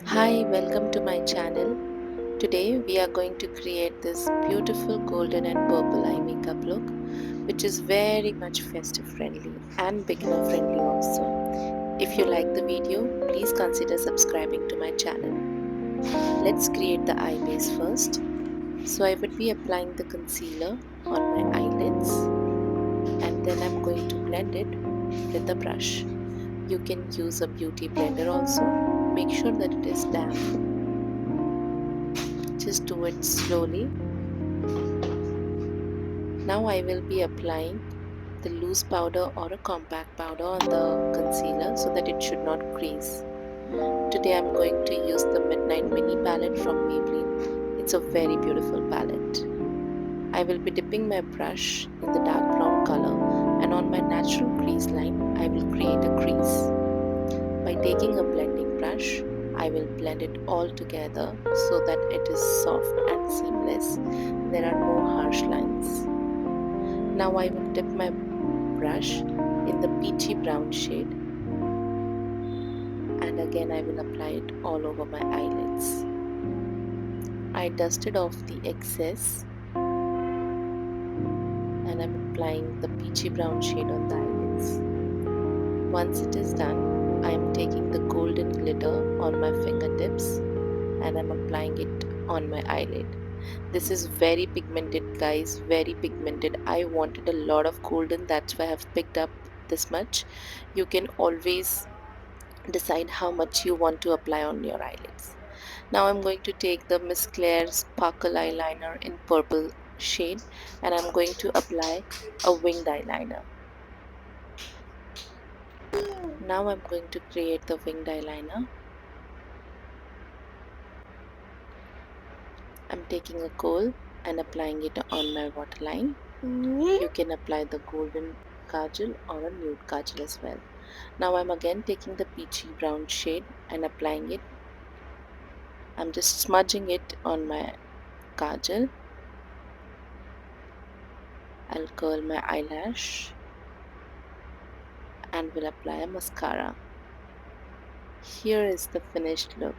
Hi, welcome to my channel. Today we are going to create this beautiful golden and purple eye makeup look, which is very much festive friendly and beginner friendly also. If you like the video, please consider subscribing to my channel. Let's create the eye base first. So I would be applying the concealer on my eyelids and then I'm going to blend it with a brush. You can use a beauty blender also. Make sure that it is damp. Just do it slowly. Now I will be applying the loose powder or a compact powder on the concealer so that it should not crease. Today I'm going to use the Midnight Mini palette from Maybelline. It's a very beautiful palette. I will be dipping my brush in the dark brown color and on my natural crease line I will create a crease. By taking a blending brush, I will blend it all together so that it is soft and seamless. There are no harsh lines. Now I will dip my brush in the peachy brown shade and again I will apply it all over my eyelids. I dusted off the excess and I'm applying the peachy brown shade on the eyelids. Once it is done, I am taking the golden glitter on my fingertips and I'm applying it on my eyelid. This is very pigmented, guys, very pigmented. I wanted a lot of golden, that's why I have picked up this much. You can always decide how much you want to apply on your eyelids. Now I'm going to take the Miss Claire Sparkle eyeliner in purple shade and I'm going to apply a winged eyeliner. Now I'm going to create the winged eyeliner. I'm taking a kohl and applying it on my waterline. You can apply the golden kajal or a nude kajal as well. Now I'm again taking the peachy brown shade and applying it. I'm just smudging it on my kajal. I'll curl my eyelash and will apply a mascara. Here is the finished look.